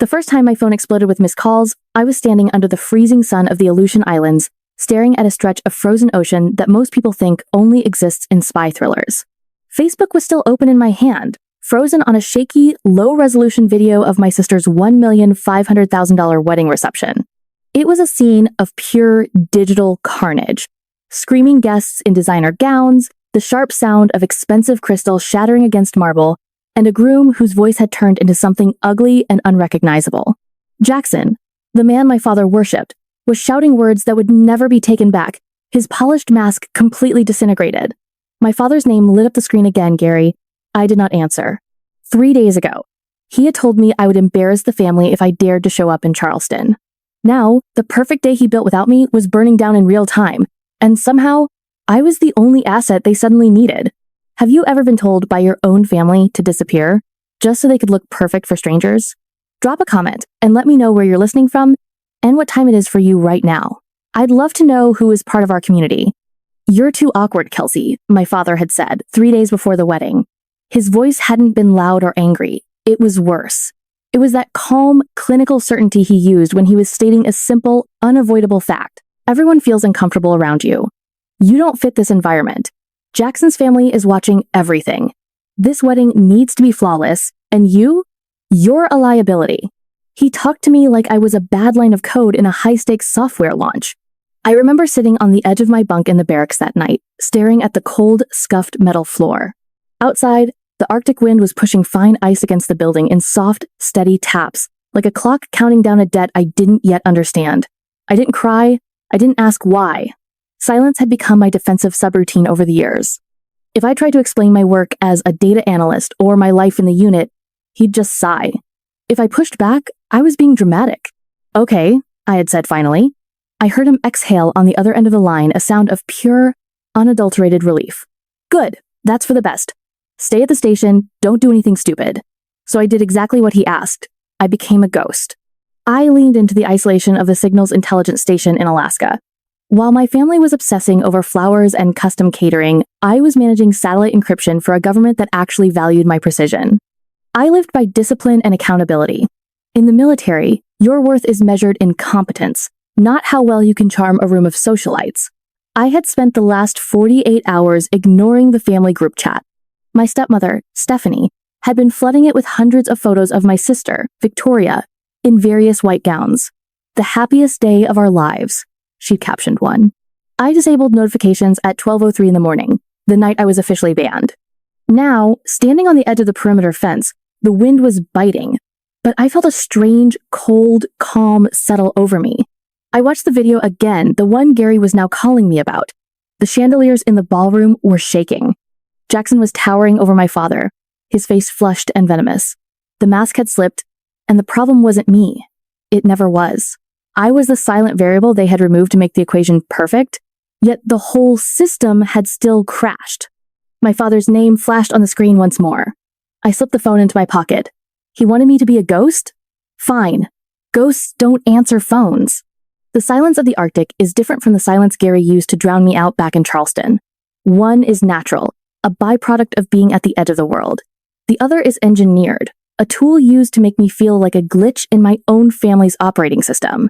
The first time my phone exploded with missed calls, I was standing under the freezing sun of the Aleutian Islands, staring at a stretch of frozen ocean that most people think only exists in spy thrillers. Facebook was still open in my hand, frozen on a shaky, low-resolution video of my sister's $1,500,000 wedding reception. It was a scene of pure digital carnage. Screaming guests in designer gowns, the sharp sound of expensive crystal shattering against marble, and a groom whose voice had turned into something ugly and unrecognizable. Jackson, the man my father worshipped, was shouting words that would never be taken back, his polished mask completely disintegrated. My father's name lit up the screen again, Gary. I did not answer. 3 days ago, he had told me I would embarrass the family if I dared to show up in Charleston. Now, the perfect day he built without me was burning down in real time, and somehow, I was the only asset they suddenly needed. Have you ever been told by your own family to disappear, just so they could look perfect for strangers? Drop a comment and let me know where you're listening from and what time it is for you right now. I'd love to know who is part of our community. You're too awkward, Kelsey, my father had said 3 days before the wedding. His voice hadn't been loud or angry. It was worse. It was that calm, clinical certainty he used when he was stating a simple, unavoidable fact. Everyone feels uncomfortable around you. You don't fit this environment. Jackson's family is watching everything. This wedding needs to be flawless, and you're a liability. He talked to me like I was a bad line of code in a high-stakes software launch. I remember sitting on the edge of my bunk in the barracks that night, staring at the cold, scuffed metal floor. Outside, the Arctic wind was pushing fine ice against the building in soft, steady taps, like a clock counting down a debt I didn't yet understand. I didn't cry. I didn't ask why. Silence had become my defensive subroutine over the years. If I tried to explain my work as a data analyst or my life in the unit, he'd just sigh. If I pushed back, I was being dramatic. Okay, I had said finally. I heard him exhale on the other end of the line, a sound of pure, unadulterated relief. Good, that's for the best. Stay at the station, don't do anything stupid. So I did exactly what he asked. I became a ghost. I leaned into the isolation of the Signal's intelligence station in Alaska. While my family was obsessing over flowers and custom catering, I was managing satellite encryption for a government that actually valued my precision. I lived by discipline and accountability. In the military, your worth is measured in competence, not how well you can charm a room of socialites. I had spent the last 48 hours ignoring the family group chat. My stepmother, Stephanie, had been flooding it with hundreds of photos of my sister, Victoria, in various white gowns. The happiest day of our lives, she'd captioned one. I disabled notifications at 12:03 in the morning, the night I was officially banned. Now, standing on the edge of the perimeter fence, the wind was biting, but I felt a strange, cold calm settle over me. I watched the video again, the one Gary was now calling me about. The chandeliers in the ballroom were shaking. Jackson was towering over my father, his face flushed and venomous. The mask had slipped, and the problem wasn't me. It never was. I was the silent variable they had removed to make the equation perfect, yet the whole system had still crashed. My father's name flashed on the screen once more. I slipped the phone into my pocket. He wanted me to be a ghost? Fine. Ghosts don't answer phones. The silence of the Arctic is different from the silence Gary used to drown me out back in Charleston. One is natural, a byproduct of being at the edge of the world. The other is engineered, a tool used to make me feel like a glitch in my own family's operating system.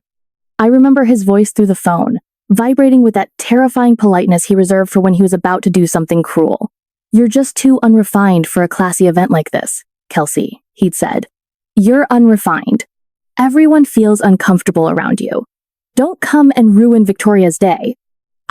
I remember his voice through the phone, vibrating with that terrifying politeness he reserved for when he was about to do something cruel. You're just too unrefined for a classy event like this, Kelsey, he'd said. You're unrefined. Everyone feels uncomfortable around you. Don't come and ruin Victoria's day.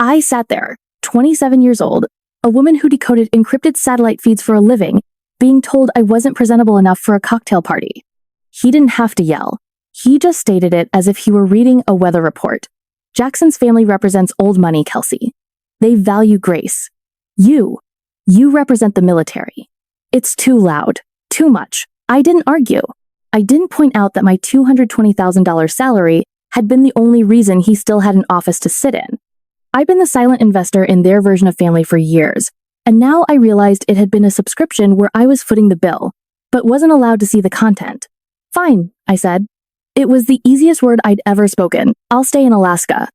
I sat there, 27 years old, a woman who decoded encrypted satellite feeds for a living, being told I wasn't presentable enough for a cocktail party. He didn't have to yell. He just stated it as if he were reading a weather report. Jackson's family represents old money, Kelsey. They value grace. You represent the military. It's too loud, too much. I didn't argue. I didn't point out that my $220,000 salary had been the only reason he still had an office to sit in. I'd been the silent investor in their version of family for years, and now I realized it had been a subscription where I was footing the bill, but wasn't allowed to see the content. Fine, I said. It was the easiest word I'd ever spoken. I'll stay in Alaska.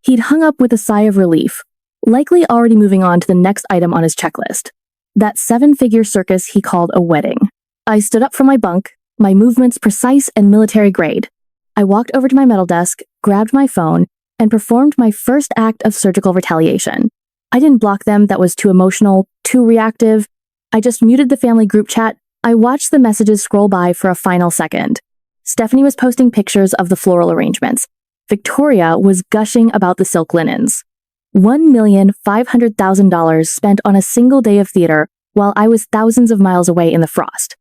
He'd hung up with a sigh of relief, likely already moving on to the next item on his checklist. That 7-figure circus he called a wedding. I stood up from my bunk, my movements precise and military grade. I walked over to my metal desk, grabbed my phone, and performed my first act of surgical retaliation. I didn't block them, that was too emotional, too reactive. I just muted the family group chat. I watched the messages scroll by for a final second. Stephanie was posting pictures of the floral arrangements. Victoria was gushing about the silk linens. $1,500,000 spent on a single day of theater while I was thousands of miles away in the frost.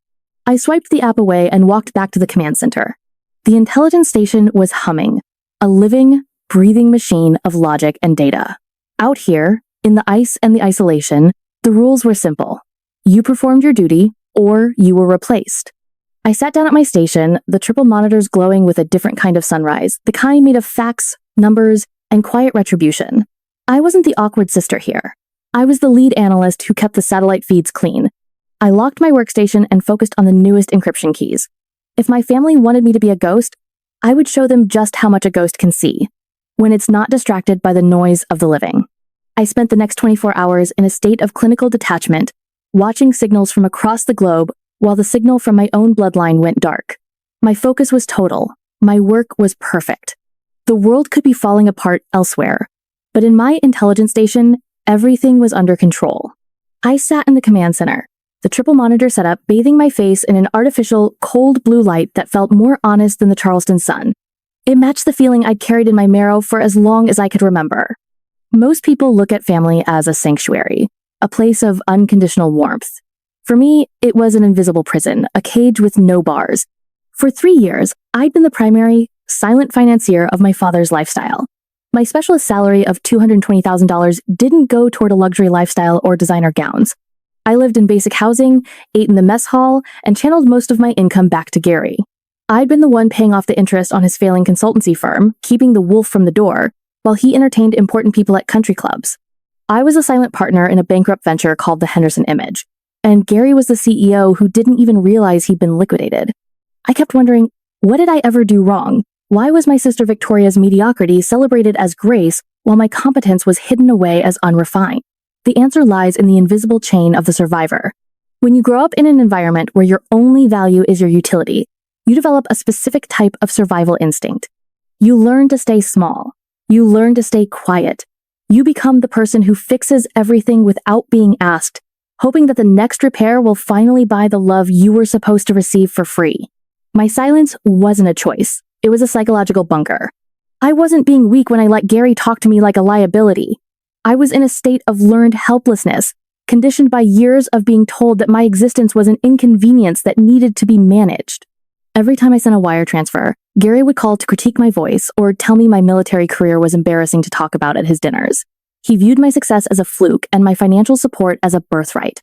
I swiped the app away and walked back to the command center. The intelligence station was humming, a living, breathing machine of logic and data. Out here, in the ice and the isolation, the rules were simple. You performed your duty, or you were replaced. I sat down at my station, the triple monitors glowing with a different kind of sunrise, the kind made of facts, numbers, and quiet retribution. I wasn't the awkward sister here. I was the lead analyst who kept the satellite feeds clean. I locked my workstation and focused on the newest encryption keys. If my family wanted me to be a ghost, I would show them just how much a ghost can see, when it's not distracted by the noise of the living. I spent the next 24 hours in a state of clinical detachment, watching signals from across the globe while the signal from my own bloodline went dark. My focus was total. My work was perfect. The world could be falling apart elsewhere, but in my intelligence station, everything was under control. I sat in the command center, the triple monitor setup bathing my face in an artificial, cold blue light that felt more honest than the Charleston sun. It matched the feeling I'd carried in my marrow for as long as I could remember. Most people look at family as a sanctuary, a place of unconditional warmth. For me, it was an invisible prison, a cage with no bars. For 3 years, I'd been the primary, silent financier of my father's lifestyle. My specialist salary of $220,000 didn't go toward a luxury lifestyle or designer gowns. I lived in basic housing, ate in the mess hall, and channeled most of my income back to Gary. I'd been the one paying off the interest on his failing consultancy firm, keeping the wolf from the door, while he entertained important people at country clubs. I was a silent partner in a bankrupt venture called the Henderson Image, and Gary was the CEO who didn't even realize he'd been liquidated. I kept wondering, what did I ever do wrong? Why was my sister Victoria's mediocrity celebrated as grace while my competence was hidden away as unrefined? The answer lies in the invisible chain of the survivor. When you grow up in an environment where your only value is your utility, you develop a specific type of survival instinct. You learn to stay small. You learn to stay quiet. You become the person who fixes everything without being asked, hoping that the next repair will finally buy the love you were supposed to receive for free. My silence wasn't a choice. It was a psychological bunker. I wasn't being weak when I let Gary talk to me like a liability. I was in a state of learned helplessness, conditioned by years of being told that my existence was an inconvenience that needed to be managed. Every time I sent a wire transfer, Gary would call to critique my voice or tell me my military career was embarrassing to talk about at his dinners. He viewed my success as a fluke and my financial support as a birthright.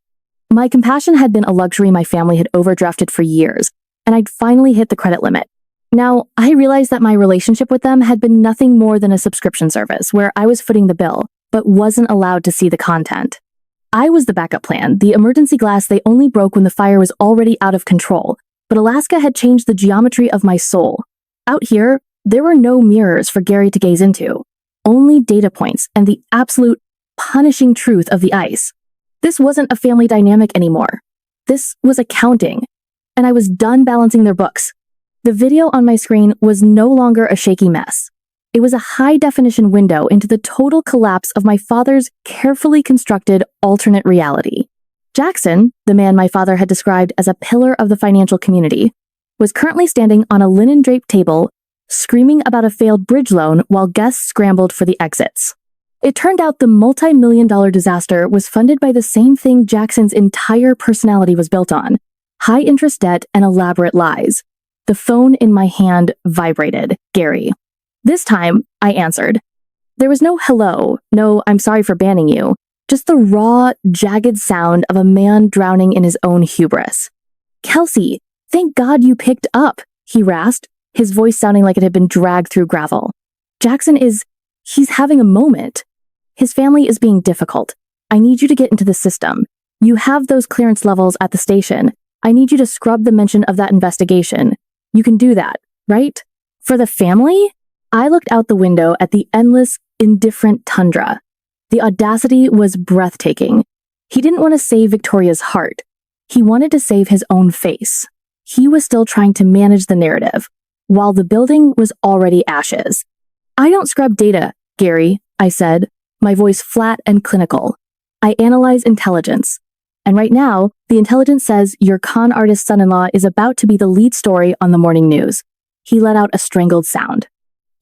My compassion had been a luxury my family had overdrafted for years, and I'd finally hit the credit limit. Now, I realized that my relationship with them had been nothing more than a subscription service where I was footing the bill, but wasn't allowed to see the content. I was the backup plan, the emergency glass they only broke when the fire was already out of control, but Alaska had changed the geometry of my soul. Out here, there were no mirrors for Gary to gaze into, only data points and the absolute punishing truth of the ice. This wasn't a family dynamic anymore. This was accounting, and I was done balancing their books. The video on my screen was no longer a shaky mess. It was a high-definition window into the total collapse of my father's carefully constructed alternate reality. Jackson, the man my father had described as a pillar of the financial community, was currently standing on a linen-draped table, screaming about a failed bridge loan while guests scrambled for the exits. It turned out the multi-million-dollar disaster was funded by the same thing Jackson's entire personality was built on: high-interest debt and elaborate lies. The phone in my hand vibrated. Gary. This time, I answered. There was no hello, no I'm sorry for banning you, just the raw, jagged sound of a man drowning in his own hubris. Kelsey, thank God you picked up, he rasped, his voice sounding like it had been dragged through gravel. He's having a moment. His family is being difficult. I need you to get into the system. You have those clearance levels at the station. I need you to scrub the mention of that investigation. You can do that, right? For the family? I looked out the window at the endless, indifferent tundra. The audacity was breathtaking. He didn't want to save Victoria's heart. He wanted to save his own face. He was still trying to manage the narrative, while the building was already ashes. "I don't scrub data, Gary," I said, my voice flat and clinical. "I analyze intelligence. And right now, the intelligence says your con artist son-in-law is about to be the lead story on the morning news." He let out a strangled sound.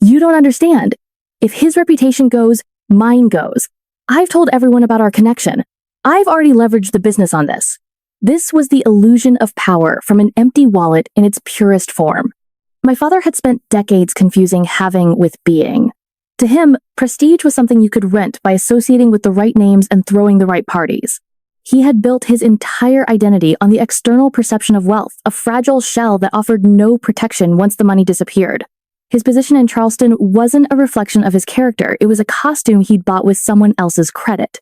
"You don't understand. If his reputation goes, mine goes. I've told everyone about our connection. I've already leveraged the business on this." This was the illusion of power from an empty wallet in its purest form. My father had spent decades confusing having with being. To him, prestige was something you could rent by associating with the right names and throwing the right parties. He had built his entire identity on the external perception of wealth, a fragile shell that offered no protection once the money disappeared. His position in Charleston wasn't a reflection of his character, it was a costume he'd bought with someone else's credit.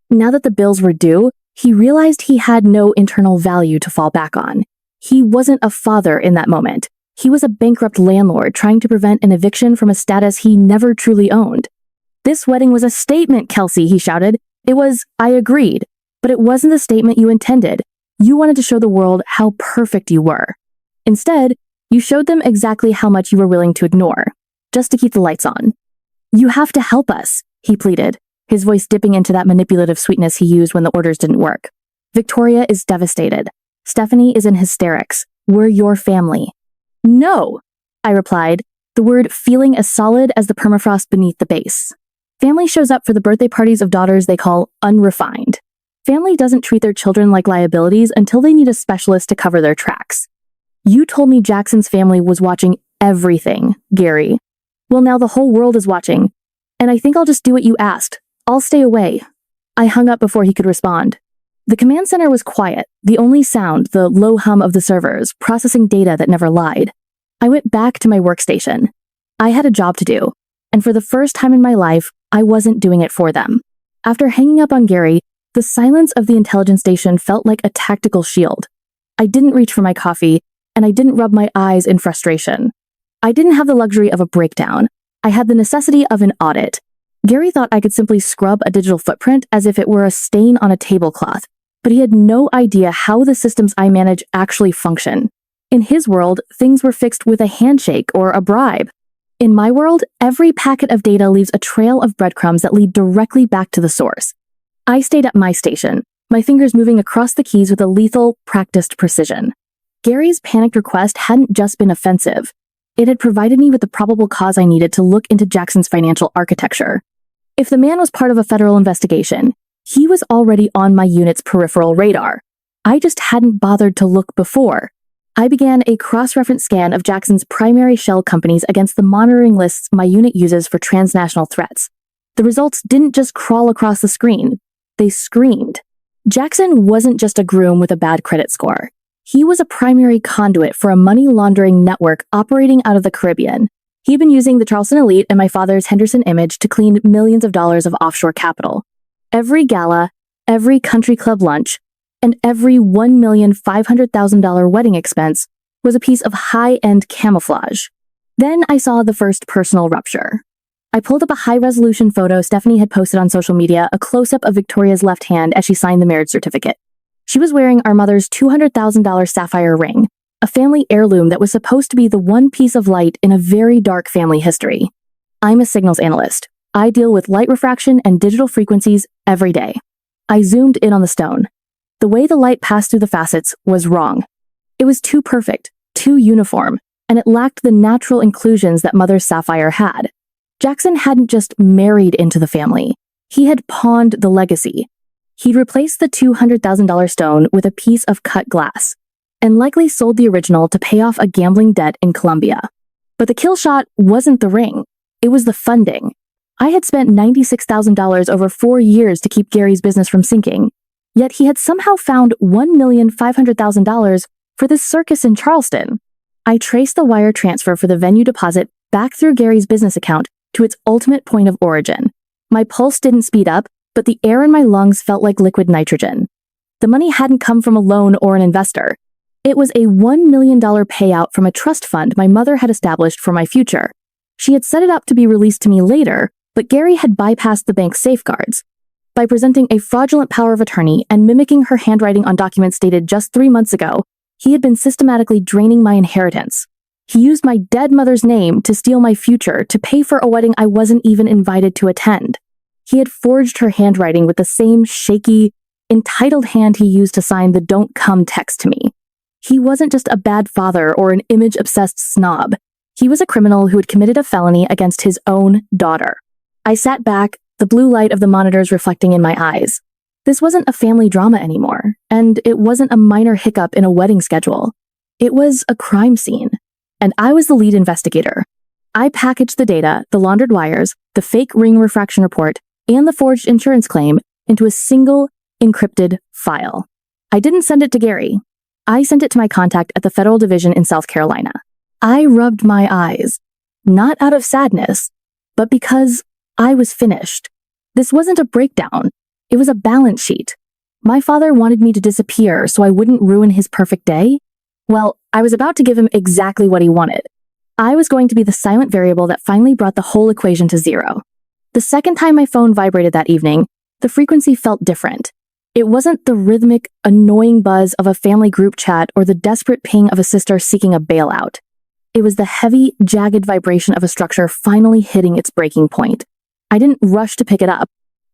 Now that the bills were due, he realized he had no internal value to fall back on. He wasn't a father in that moment. He was a bankrupt landlord trying to prevent an eviction from a status he never truly owned. "This wedding was a statement, Kelsey," he shouted. "It was, I agreed. But it wasn't the statement you intended. You wanted to show the world how perfect you were. Instead, you showed them exactly how much you were willing to ignore, just to keep the lights on. You have to help us," he pleaded, his voice dipping into that manipulative sweetness he used when the orders didn't work. "Victoria is devastated. Stephanie is in hysterics. We're your family." "No," I replied, the word feeling as solid as the permafrost beneath the base. "Family shows up for the birthday parties of daughters they call unrefined. Family doesn't treat their children like liabilities until they need a specialist to cover their tracks. You told me Jackson's family was watching everything, Gary. Well, now the whole world is watching, and I think I'll just do what you asked. I'll stay away." I hung up before he could respond. The command center was quiet, the only sound, the low hum of the servers, processing data that never lied. I went back to my workstation. I had a job to do, and for the first time in my life, I wasn't doing it for them. After hanging up on Gary, the silence of the intelligence station felt like a tactical shield. I didn't reach for my coffee, and I didn't rub my eyes in frustration. I didn't have the luxury of a breakdown. I had the necessity of an audit. Gary thought I could simply scrub a digital footprint as if it were a stain on a tablecloth, but he had no idea how the systems I manage actually function. In his world, things were fixed with a handshake or a bribe. In my world, every packet of data leaves a trail of breadcrumbs that lead directly back to the source. I stayed at my station, my fingers moving across the keys with a lethal, practiced precision. Gary's panicked request hadn't just been offensive. It had provided me with the probable cause I needed to look into Jackson's financial architecture. If the man was part of a federal investigation, he was already on my unit's peripheral radar. I just hadn't bothered to look before. I began a cross-reference scan of Jackson's primary shell companies against the monitoring lists my unit uses for transnational threats. The results didn't just crawl across the screen. They screamed. Jackson wasn't just a groom with a bad credit score. He was a primary conduit for a money laundering network operating out of the Caribbean. He'd been using the Charleston elite and my father's Henderson image to clean millions of dollars of offshore capital. Every gala, every country club lunch, and every $1,500,000 wedding expense was a piece of high-end camouflage. Then I saw the first personal rupture. I pulled up a high-resolution photo Stephanie had posted on social media, a close-up of Victoria's left hand as she signed the marriage certificate. She was wearing our mother's $200,000 sapphire ring, a family heirloom that was supposed to be the one piece of light in a very dark family history. I'm a signals analyst. I deal with light refraction and digital frequencies every day. I zoomed in on the stone. The way the light passed through the facets was wrong. It was too perfect, too uniform, and it lacked the natural inclusions that Mother's sapphire had. Jackson hadn't just married into the family. He had pawned the legacy. He'd replaced the $200,000 stone with a piece of cut glass, and likely sold the original to pay off a gambling debt in Colombia. But the kill shot wasn't the ring. It was the funding. I had spent $96,000 over 4 years to keep Gary's business from sinking, yet he had somehow found $1,500,000 for this circus in Charleston. I traced the wire transfer for the venue deposit back through Gary's business account to its ultimate point of origin. My pulse didn't speed up, but the air in my lungs felt like liquid nitrogen. The money hadn't come from a loan or an investor. It was a $1 million payout from a trust fund my mother had established for my future. She had set it up to be released to me later, but Gary had bypassed the bank's safeguards. By presenting a fraudulent power of attorney and mimicking her handwriting on documents dated just 3 months ago, He had been systematically draining my inheritance. He used my dead mother's name to steal my future, to pay for a wedding I wasn't even invited to attend. He had forged her handwriting with the same shaky, entitled hand he used to sign the "don't come" text to me. He wasn't just a bad father or an image-obsessed snob. He was a criminal who had committed a felony against his own daughter. I sat back, the blue light of the monitors reflecting in my eyes. This wasn't a family drama anymore, and it wasn't a minor hiccup in a wedding schedule. It was a crime scene, and I was the lead investigator. I packaged the data, the laundered wires, the fake ring refraction report, and the forged insurance claim into a single, encrypted file. I didn't send it to Gary. I sent it to my contact at the Federal Division in South Carolina. I rubbed my eyes, not out of sadness, but because I was finished. This wasn't a breakdown. It was a balance sheet. My father wanted me to disappear so I wouldn't ruin his perfect day. Well, I was about to give him exactly what he wanted. I was going to be the silent variable that finally brought the whole equation to zero. The second time my phone vibrated that evening, the frequency felt different. It wasn't the rhythmic, annoying buzz of a family group chat or the desperate ping of a sister seeking a bailout. It was the heavy, jagged vibration of a structure finally hitting its breaking point. I didn't rush to pick it up.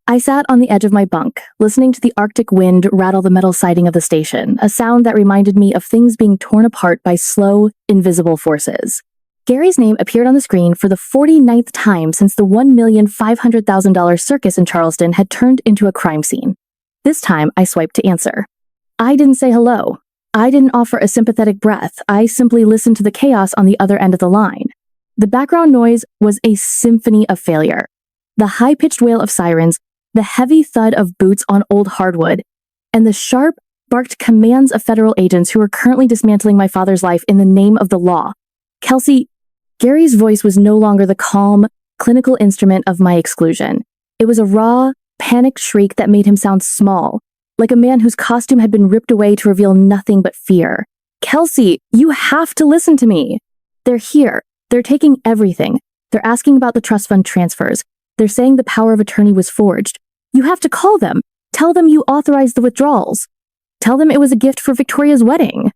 I sat on the edge of my bunk, listening to the Arctic wind rattle the metal siding of the station, a sound that reminded me of things being torn apart by slow, invisible forces. Gary's name appeared on the screen for the 49th time since the $1,500,000 circus in Charleston had turned into a crime scene. This time, I swiped to answer. I didn't say hello. I didn't offer a sympathetic breath. I simply listened to the chaos on the other end of the line. The background noise was a symphony of failure. The high-pitched wail of sirens, the heavy thud of boots on old hardwood, and the sharp, barked commands of federal agents who were currently dismantling my father's life in the name of the law. Kelsey, Gary's voice was no longer the calm, clinical instrument of my exclusion. It was a raw, panicked shriek that made him sound small, like a man whose costume had been ripped away to reveal nothing but fear. Kelsey, you have to listen to me. They're here. They're taking everything. They're asking about the trust fund transfers. They're saying the power of attorney was forged. You have to call them. Tell them you authorized the withdrawals. Tell them it was a gift for Victoria's wedding.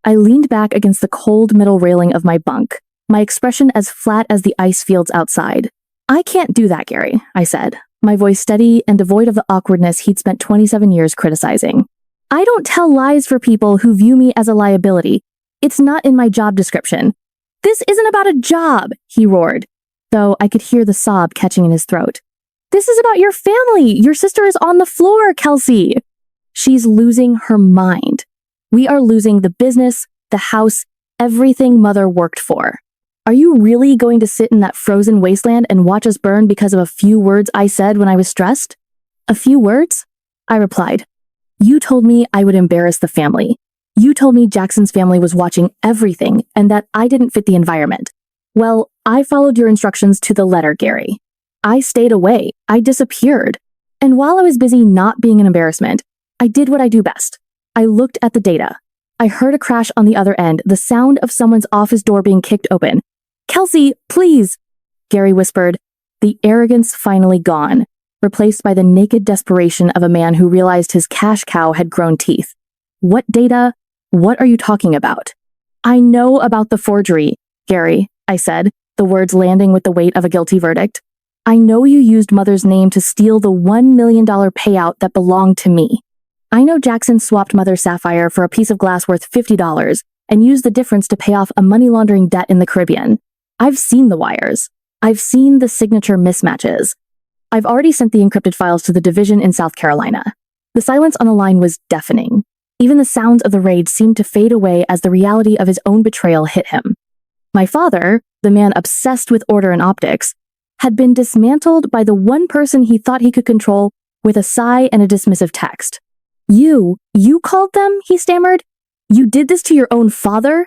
I leaned back against the cold metal railing of my bunk, my expression as flat as the ice fields outside. I can't do that, Gary, I said, my voice steady and devoid of the awkwardness he'd spent 27 years criticizing. I don't tell lies for people who view me as a liability. It's not in my job description. This isn't about a job, he roared, though I could hear the sob catching in his throat. This is about your family. Your sister is on the floor, Kelsey. She's losing her mind. We are losing the business, the house, everything Mother worked for. Are you really going to sit in that frozen wasteland and watch us burn because of a few words I said when I was stressed? A few words? I replied. You told me I would embarrass the family. You told me Jackson's family was watching everything and that I didn't fit the environment. Well, I followed your instructions to the letter, Gary. I stayed away. I disappeared. And while I was busy not being an embarrassment, I did what I do best. I looked at the data. I heard a crash on the other end, the sound of someone's office door being kicked open. Kelsey, please, Gary whispered, the arrogance finally gone, replaced by the naked desperation of a man who realized his cash cow had grown teeth. What data? What are you talking about? I know about the forgery, Gary, I said, the words landing with the weight of a guilty verdict. I know you used Mother's name to steal the $1 million payout that belonged to me. I know Jackson swapped Mother's sapphire for a piece of glass worth $50 and used the difference to pay off a money laundering debt in the Caribbean. I've seen the wires. I've seen the signature mismatches. I've already sent the encrypted files to the division in South Carolina. The silence on the line was deafening. Even the sounds of the raid seemed to fade away as the reality of his own betrayal hit him. My father, the man obsessed with order and optics, had been dismantled by the one person he thought he could control with a sigh and a dismissive text. You called them? He stammered. You did this to your own father?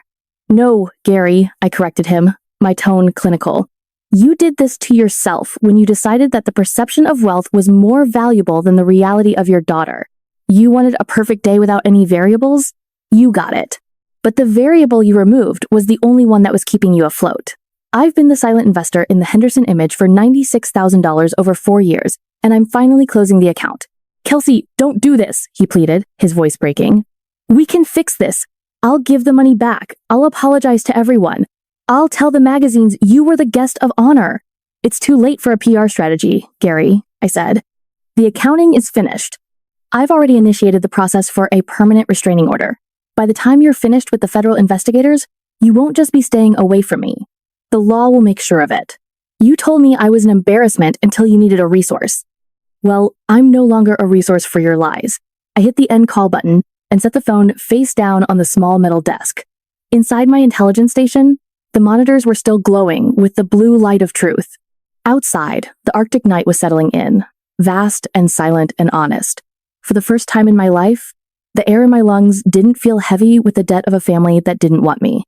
No, Gary, I corrected him, my tone clinical. You did this to yourself when you decided that the perception of wealth was more valuable than the reality of your daughter. You wanted a perfect day without any variables? You got it. But the variable you removed was the only one that was keeping you afloat. I've been the silent investor in the Henderson image for $96,000 over 4 years, and I'm finally closing the account. Kelsey, don't do this, he pleaded, his voice breaking. We can fix this. I'll give the money back. I'll apologize to everyone. I'll tell the magazines you were the guest of honor. It's too late for a PR strategy, Gary, I said. The accounting is finished. I've already initiated the process for a permanent restraining order. By the time you're finished with the federal investigators, you won't just be staying away from me. The law will make sure of it. You told me I was an embarrassment until you needed a resource. Well, I'm no longer a resource for your lies. I hit the end call button and set the phone face down on the small metal desk. Inside my intelligence station, the monitors were still glowing with the blue light of truth. Outside, the Arctic night was settling in, vast and silent and honest. For the first time in my life, the air in my lungs didn't feel heavy with the debt of a family that didn't want me.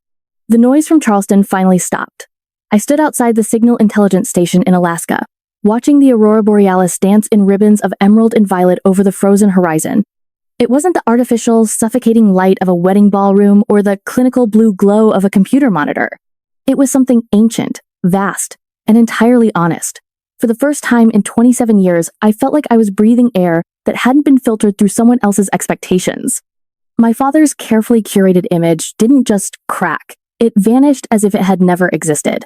The noise from Charleston finally stopped. I stood outside the Signal Intelligence Station in Alaska, watching the aurora borealis dance in ribbons of emerald and violet over the frozen horizon. It wasn't the artificial, suffocating light of a wedding ballroom or the clinical blue glow of a computer monitor. It was something ancient, vast, and entirely honest. For the first time in 27 years, I felt like I was breathing air that hadn't been filtered through someone else's expectations. My father's carefully curated image didn't just crack. It vanished as if it had never existed.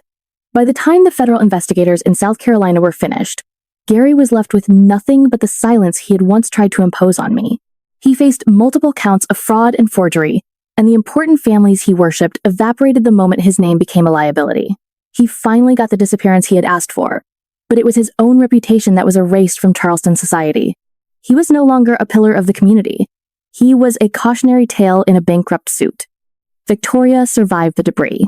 By the time the federal investigators in South Carolina were finished, Gary was left with nothing but the silence he had once tried to impose on me. He faced multiple counts of fraud and forgery, and the important families he worshipped evaporated the moment his name became a liability. He finally got the disappearance he had asked for, but it was his own reputation that was erased from Charleston society. He was no longer a pillar of the community. He was a cautionary tale in a bankrupt suit. Victoria survived the debris.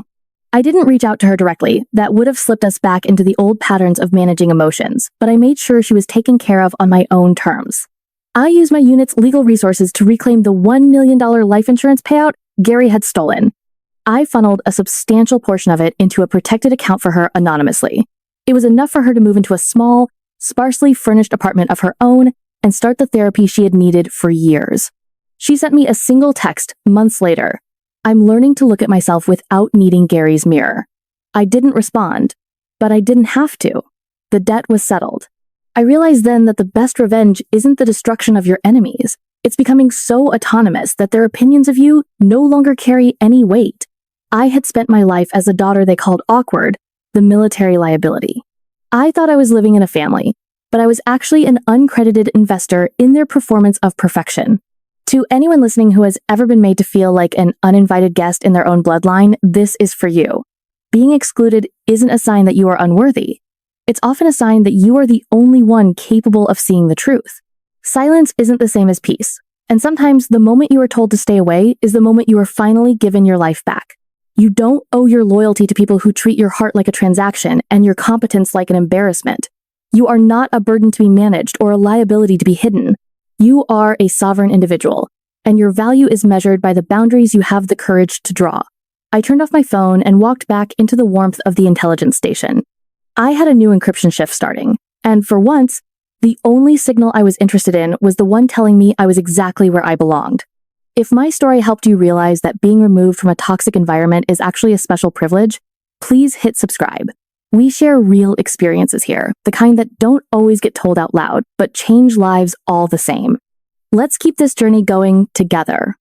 I didn't reach out to her directly. That would have slipped us back into the old patterns of managing emotions, but I made sure she was taken care of on my own terms. I used my unit's legal resources to reclaim the $1 million life insurance payout Gary had stolen. I funneled a substantial portion of it into a protected account for her anonymously. It was enough for her to move into a small, sparsely furnished apartment of her own and start the therapy she had needed for years. She sent me a single text months later. I'm learning to look at myself without needing Gary's mirror. I didn't respond, but I didn't have to. The debt was settled. I realized then that the best revenge isn't the destruction of your enemies. It's becoming so autonomous that their opinions of you no longer carry any weight. I had spent my life as a daughter they called awkward, the military liability. I thought I was living in a family, but I was actually an uncredited investor in their performance of perfection. To anyone listening who has ever been made to feel like an uninvited guest in their own bloodline, this is for you. Being excluded isn't a sign that you are unworthy. It's often a sign that you are the only one capable of seeing the truth. Silence isn't the same as peace, and sometimes the moment you are told to stay away is the moment you are finally given your life back. You don't owe your loyalty to people who treat your heart like a transaction and your competence like an embarrassment. You are not a burden to be managed or a liability to be hidden. You are a sovereign individual, and your value is measured by the boundaries you have the courage to draw. I turned off my phone and walked back into the warmth of the intelligence station. I had a new encryption shift starting, and for once, the only signal I was interested in was the one telling me I was exactly where I belonged. If my story helped you realize that being removed from a toxic environment is actually a special privilege, please hit subscribe. We share real experiences here, the kind that don't always get told out loud, but change lives all the same. Let's keep this journey going together.